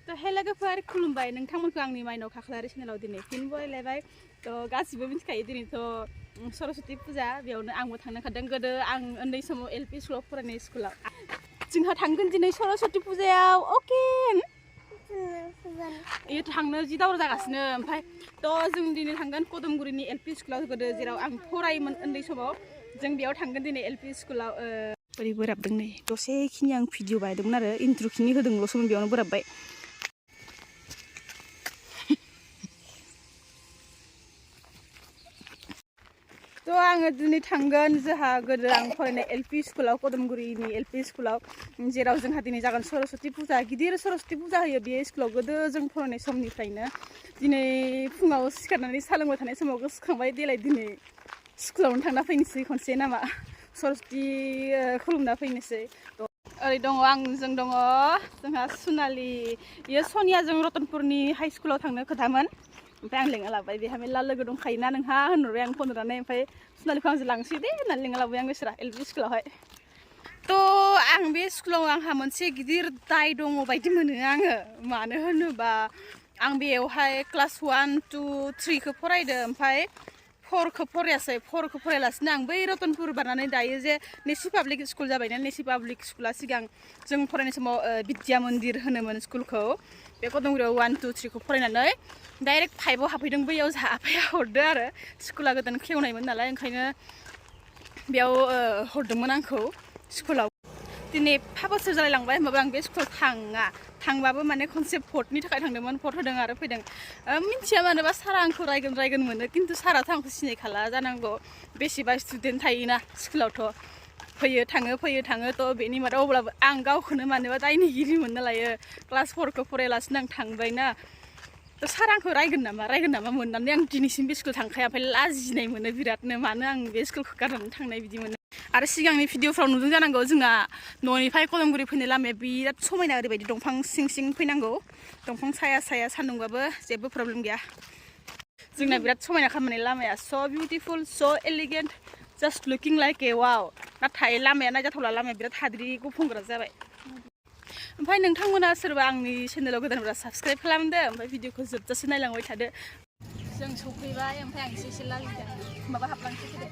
तो हेलोगोफोर खुलुमबाय नोंथांमोनखौ आंनि माइनाव खाख्लारि चेनेलाव दिनै फिन बरायलायबाय तो गासिबो मिथिखायो दिनैथ' सरस्वती फुजा बेयावनो आंबो थांनो ओंखारदों गोदो आं उन्दै समाव एलपि स्कुलाव फरायनाय स्कुलाव जोंहा थांगोन दिनै सरस्वती फुजायाव अके इयो थांनो जि दावराव जागासिनो ओमफ्राय तो जों दिनै थांगोन कदमगुरिनि एलपि स्कुलाव गोदो जेराव आं फरायोमोन उन्दै समाव जों बेयाव थांगोन दिनै एलपि स्कुलाव बोरै बोराबदों नै दसेखिनि आं भिडिअ बानायदोंमोन आरो इन्ट्र'खिनि होदोंल'सोमोन बेयावनो बोराबबाय तो आङो दिनै थांगोन जोंहा गोदो आं फरायनाय एलपि स्कुलाव कदमगुरिनि एलपि स्कुलाव जेराव जोंहा दिनै जागोन सरस्वती फुजा गिदिर सरस्वती फुजा होयो बे स्कुलाव गोदो जों फरायनाय समनिफ्रायनो दिनै फुङाव सिखारनानै सा लोंबाय थानाय समाव गोसोखांबाय देलाय दिनै स्कुलावनो थांना फैनोसै खनसे नामा सरस्वती खुलुमना फैनोसै ओरै दङ आंजों दङ जोंहा सुनालि इयो सनियाजों रतनपुरनि हाइ स्कुलाव थांनो खोथामोन ओमफ्राय आं लेंना लाबाय बेहा मेरला लोगो दंखायोना नोंहा होनहरबाय आं फन हरनानै ओमफ्राय सुनालिखौ आंजों लांसै दे होननानै लेंना लाबाय आं बिसोरा एलपि स्कुलावहाय तो आं बे स्कुलाव आंहा मोनसे गिदिर दाय दङ बायदि मोनो आङो मानो होनोबा आं बेयावहाय क्लास 1, 2, 3खौ फरायदों ओमफ्राय 4खौ फरायासै 4खौ फरायालासिनो आं बै रतनपुर बारनानै दायो जे नेसि पाब्लिक स्कुल जाबायना नेसि पाब्लिक स्कुला सिगां जों फरायनाय समाव बिद्या मन्दिर होनोमोन स्कुलखौ बे कदमगुरियाव 1, 2, 3खौ फरायनानै डाइरेक्ट 5आव हाबफैदों बैयाव जोंहा आफाया हरदो आरो स्कुला गोदान खेवनायमोन नालाय ओंखायनो बेयाव हरदोंमोन आंखौ स्कुलाव दिनै 5 बोसोर जालायलांबाय होमबाबो आं बे स्कुलाव थांबाबो माने खनसे भटनि थाखाय थांदोंमोन भट होदों आरो फैदों मिन्थिया मानोबा सारा आंखौ रायगोन मोनो खिन्थु साराथ' आंखौ सिनायखाला जानांगौ बेसेबा स्टुडेन्ट थायोना स्कुलावथ' फैयो थाङो थ' बेनि मादाव अब्लाबो आं गावखौनो मानोबा दायनिगिरि मोननो लायो क्लास 4खौ फरायालासिनो आं थांबायना थ' सारा आंखौ रायगोन नामा मोननानै आं दिनैसिम बे स्कुलाव थांखाया ओमफ्राय लाजिनाय मोनो बिरादनो मानो आं बे स्कुलखौ गारनानै थांनाय बिदि मोनो आरो सिगांनि भिडिअफ्राव नुदों जानांगौ जोंना न'निफ्राय कदमगुरि फैनाय लामाया बिराद समायना ओरैबायदि दंफां सिं फैनांगौ दंफां साया सान्दुंबाबो जेबो प्रब्लेम गैया जोंना बिराद समायना खालामनाय लामाया स' बिउटिफुल स' elegant just looking like a वाव नाथाय लामाया नायजाथावला लामाया बिराद हाद्रि गुफुंग्रा जाबाय ओमफ्राय नोंथांमोना सोरबा आंनि चेनेलाव गोदानफोरा साबस्क्राइब खालामदो ओमफ्राय भिडिअखौ जोबजासे नायलांबाय थादो जों सफैबाय ओमफ्राय आं एसे लालिदों माबा हाबलांसै फैदो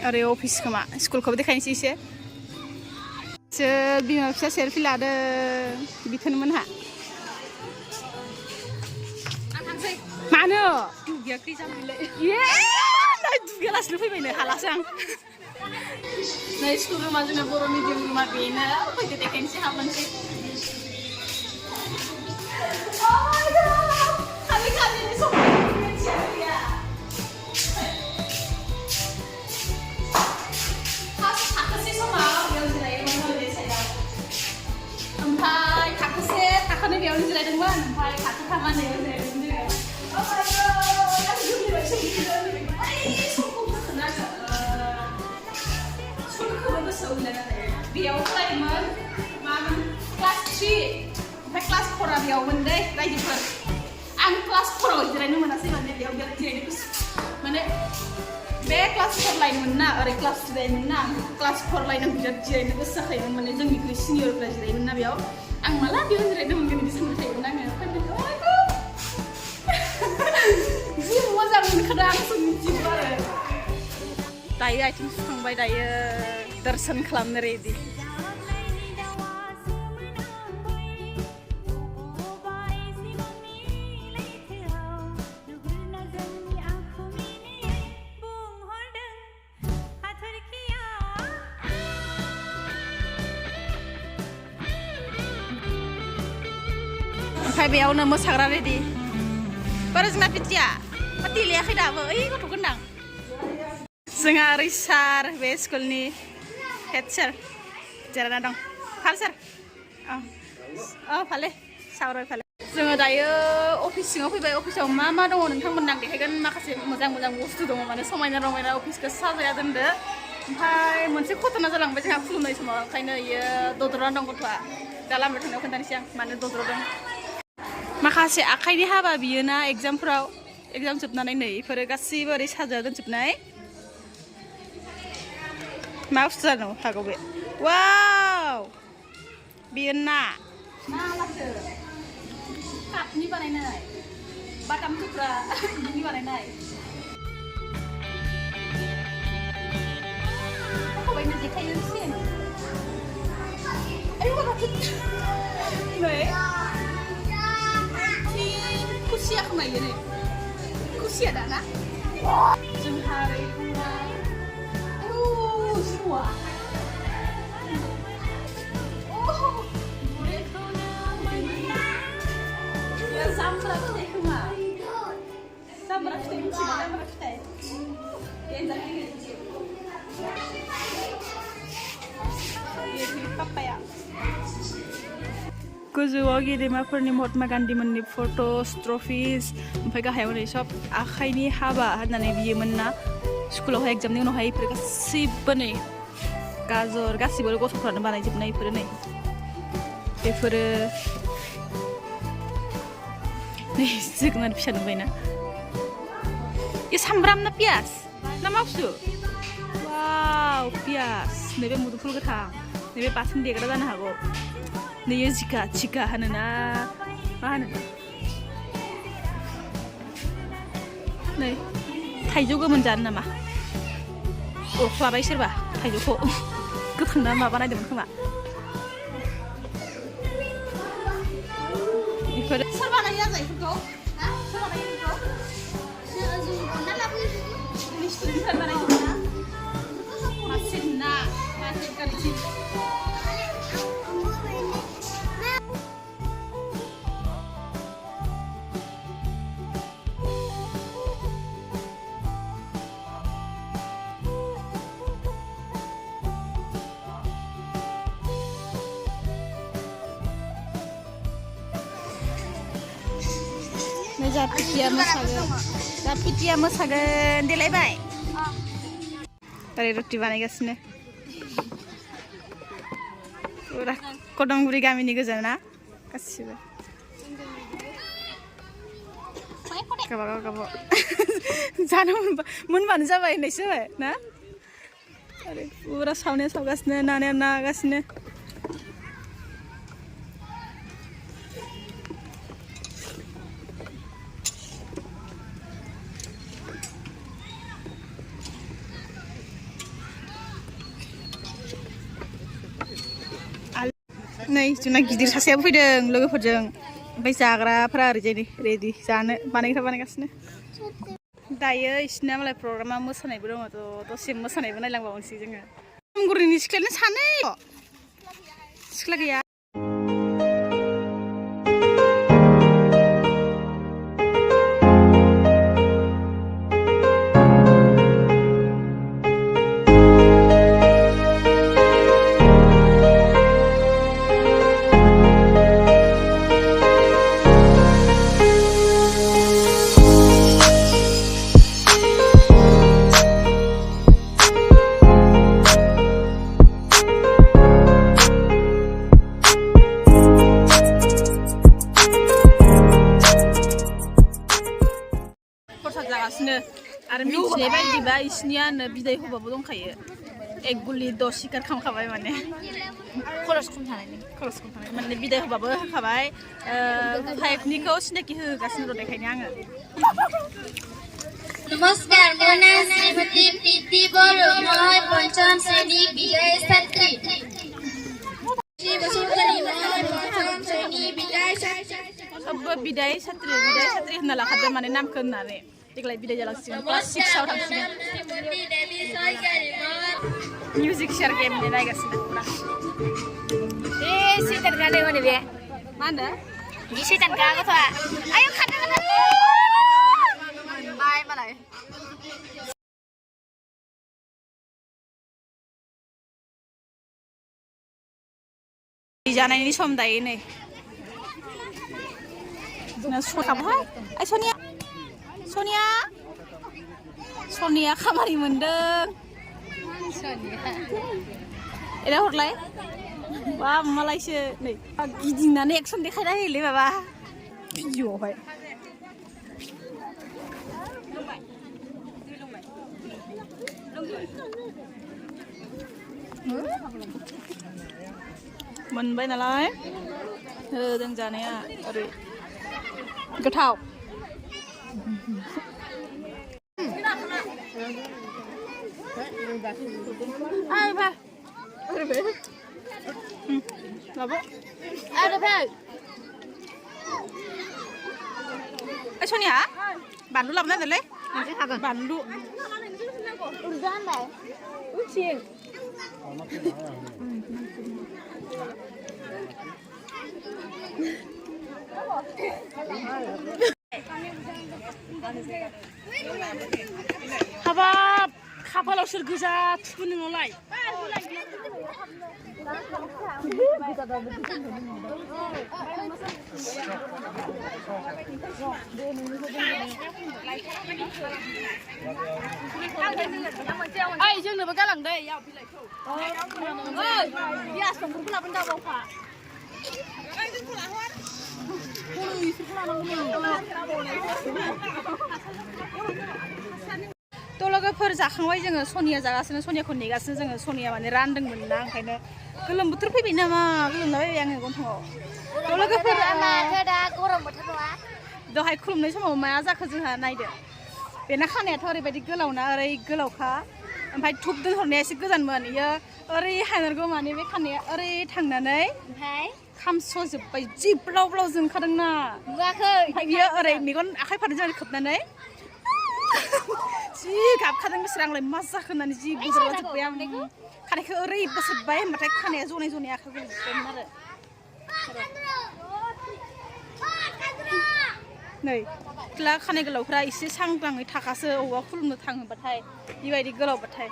ओरै अफिस खोमा स्कुलखौबो देखायनोसै एसे बिमा फिसा सेल्फि लादों बिथोनमोनहा मानो दुगैयाखै जाबायलै दुगैयालासिनो फैबायनो हालासो आं नै स्कुल रुमा जोंना बर' मिडियाम रुमा बेनो फैदो देखायनोसै हाबलांसै ओमफ्राय थाखोनै बेयावनो जिरायदोंमोन ओमफ्राय थाखोथामा नैयाव जिरायदोंमोन बेयाव फरायोमोन मामोन क्लास 3 ओमफ्राय क्लास 4आ बेयावमोन दै रायजोफोर आं क्लास 4आव जिरायनो मोनासै माने बेयाव बिराद जिरायनो गोसो माने बे क्लास 4 लाइनमोन ना ओरै क्लास 3 लाइनमोन ना क्लास 4 लाइनाव बिराद जिरायनो गोसो जाखायोमोन माने जोंनिख्रुइ सिनियरफ्रा जिरायोमोन ना बेयाव आं माला बेयाव जिरायनो मोनगोन बिदि सानबाय थायोमोन आङो जि मोजां मोनखादों आंसो मिथिगौ आरो दायो आथिं सुखांबाय दायो दर्शन खालामनो रेडि ओमफ्राय बेयावनो मोसाग्रा रेडि बारा जोंना पिटिया देलायाखै दाबो ओइ गथ' गोनां जोंहा ओरै सार बे स्कुलनि हेड सार जिरायना दं फाल सार फाले सावराय फाले जोङो दायो अफिस सिङाव फैबाय अफिसाव मा दङ नोंथांमोननो आं देखायगोन माखासे मोजां बुस्थु दङ माने समायना रमायना अफिसखौ साजाया दोनदो ओमफ्राय मोनसे घटना जालांबाय जोंहा खुलुमनाय समाव ओंखायनो इयो दद्रना दं गथ'आ दा लामायाव थांनायाव खोन्थानोसै आं मानो दद्रदों माखासे आखाइनि हाबा बियोना एगजामफ्राव एगजाम जोबनानै नै बेफोरो गासैबो ओरै साजा दोनजोबनाय मा बुस्थु जानो हागौ बे वाव बेयो ना लाथो कापनि बानायनाय बाटाम थुख्रा बिनि बानायनाय खबाइनि जेखाइजों सेन ayo bakit nih खुसिया खोमायो नै खुसिया दाना जोंहा semua sambar fitai खोमा sambar fitai मिथियोना sambar fitai papaya गोजौआव गेदेमाफोरनि महात्मा गान्धी मोननि फट'स ट्रफिस ओमफ्राय गाहायाव नै सब आखाइनि हाबा होननानै बियोमोन ना स्कुलावहाय एग्जामनि उनावहाय बेफोर गासिबो नै गाजर गासिबो गथ'फ्रानो बानायजोबनाय बेफोरो नै बेफोरो नै जोगोनार फिसा नुबायना ये सामब्राम ना पियास ना मा बुस्थु वाव पियास नैबे मुदुफुल गोथां नैबे बाथोन देग्रा जानो हागौ नैयो चिका होनोना मा होनो नै थाइजौ गोमोन जानो नामा अरख्लाबाय सोरबा थाइजौखौ गोथां ना माबा नायदोंमोन खोमा बेफोरो सोर बानायो जाजायफोरखौ सोर बानायो बेखौ स्टुडेन्टफोर बानायदों ना मासिन ना मासिन गारिसि पिटिया मोसागोन देलायबाय ओरै रुटि बानायगासिनो पुरा कदमगुरि गामिनि गोजा ना गासिबो गावबागाव जानो मोनबानो जाबाय होननायसो ना ओरै पुरा सावनाया सावगासिनो नानाया नागासिनो नै जोंना गिदिर सासेयाबो फैदों लोगोफोरजों ओमफ्राय जाग्राफोरा ओरैजाय रेडि जानो बानायगासिनो दायो इसिना मालाय प्रग्रामा मोसानायबो दङ दसे मोसानायबो नायलांबावनोसै जोङो कदमगुरिनि सिख्लायानो सानै सिख्ला गैया आरो मिथिनाय बायदिबा इसिनियानो बिदाय होबाबो दंखायो एक गुलि 10 सिकार खालामखाबाय माने खरस खम थानाय माने बिदाय होबाबो होखाबाय 5निखौ सिनाखि होगासिनो दं देखायनो आङो नमस्कार मोना श्रीमती प्रीति बरो মই पंचम श्रेणी विजय छात्री श्री बसुमतारी মই पंचम श्रेणी विजय छात्री सब विजय छात्री होनना लाखादों माने नामखौ होननानै देग्लाय बिदाय जालांसिगोन क्लास 6 आव थांसिगोन मिउजिक शेयार गेम नायगासिनो पुरा ए सैतान गाने माने बे मा होनो बि सैतान गा गथ'आ आयौ खारनो बाय मालाय जानायनि सम दायो नै जोंना सखाबाय आइ सनिया खामानि मोनदों एरा हरलाय बा मालायसो नै गिदिंनानै एक्सन देखायना होयोलै माबा भिडिअआवहाय मोनबाय नालाय जों जानाया ओरै गोथाव Sonia, bạn làm ra rồi đấy. Bạn lụ. Habab, kapal osur güzel tutunin olay. Ay, जोंनो बो गालां दै याव बिलाइखौ ओइ या संख्रिखौ लाबोनो दाबावफा ओइ जोंखौ लाहर खर'नि इसोरखौ लानांगौ लोगोफोर जाखांबाय जोङो सनिया जागासिनो सनियाखौ नेगासिनो जोङो सनिया माने रानदोंमोन ना ओंखायनो गोलोम बोथोर फैबाय नामा गोलोमना फैबाय आङो गन्थङाव लोगोफोर दा गरम बोथोर नङा दहाय खुलुमनाय समाव मा जाखो जोंहा नायदो बेना खानायाथ' ओरैबायदि गोलावना ओरै गोलावखा ओमफ्राय धुप दोनहरनाया एसे गोजानमोन इयो ओरै हायनांगौ माने बे खानाया ओरै थांनानै ओमफ्राय खामस'जोब्बाय जि ब्लाव ब्लाव जोंखादोंना नुवाखै बियो ओरै मेगन आखाइ फारनैजों खोबनानै जि गाबखादों बिसोर आंलाय मा जाखो होननानै जि बुज्रावजोब्बाय आं खानायखौ ओरै बोसोरबाय होनबाथाय खानाया जनाय जनाय आखाइ जोबबायमोन आरो नै सिख्ला खानाय गोलावफ्रा एसे सांग्राङै थाखासो अबावबा खुलुमनो थाङोबाथाय बेबायदि गोलावबाथाय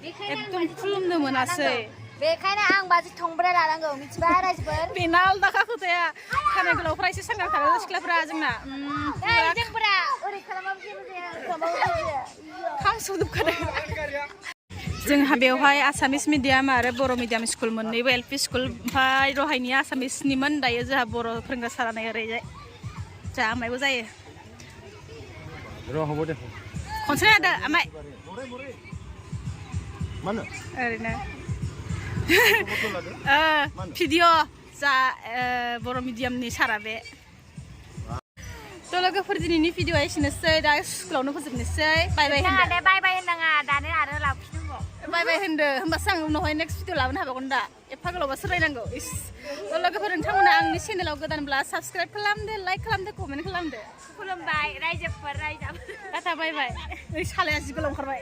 एकदम खुलुमनो मोनासै बेखायनो आं बाजि थंब्रै लानांगौ मिथिबाय रायजोफोर बेना आलदाखा खोथाया खानाय गोलावफ्रा एसे सांग्रां थागोन सिख्लाफ्रा जोंना जोंफोरा ओरै खालामाबो जेबो जाया खामस'जोबखादों जोंहा बेवहाय आसामिस मिडियाम आरो बर' मिडियाम स्कुल मोननैबो एलपि स्कुल ओमफ्राय रहायनिया आसामिसनिमोन दायो जोंहा बर' फोरोंग्रा सारानाय ओरैजाय जा आमायबो जायो खनसे नायदो आमाय ओरैनो भिडिअ जा बर' मिडियामनि सारा बे थ' लोगोफोर दिनैनि भिडिअआ एसेनोसै दा स्कुलावनो फोजोबनोसै बाय बाय होनदो बाय बाय होननाङा दानो आरो लाबोफिननांगौ बाय बाय होनदो होमबासो आं उनावहाय नेक्स्ट भिडिअ लाबोनो हाबावगोन दा एफा गोलावबा सोलायनांगौ लोगोफोर नोंथांमोना आंनि चेनेलाव गोदानब्ला साबसक्राइब खालामदो लाइक खालामदो कमेन्ट खालामदो खुलुमबाय रायजोफोर टाटा बाय बाय ओइ सालाया जि गोलाव ओंखारबाय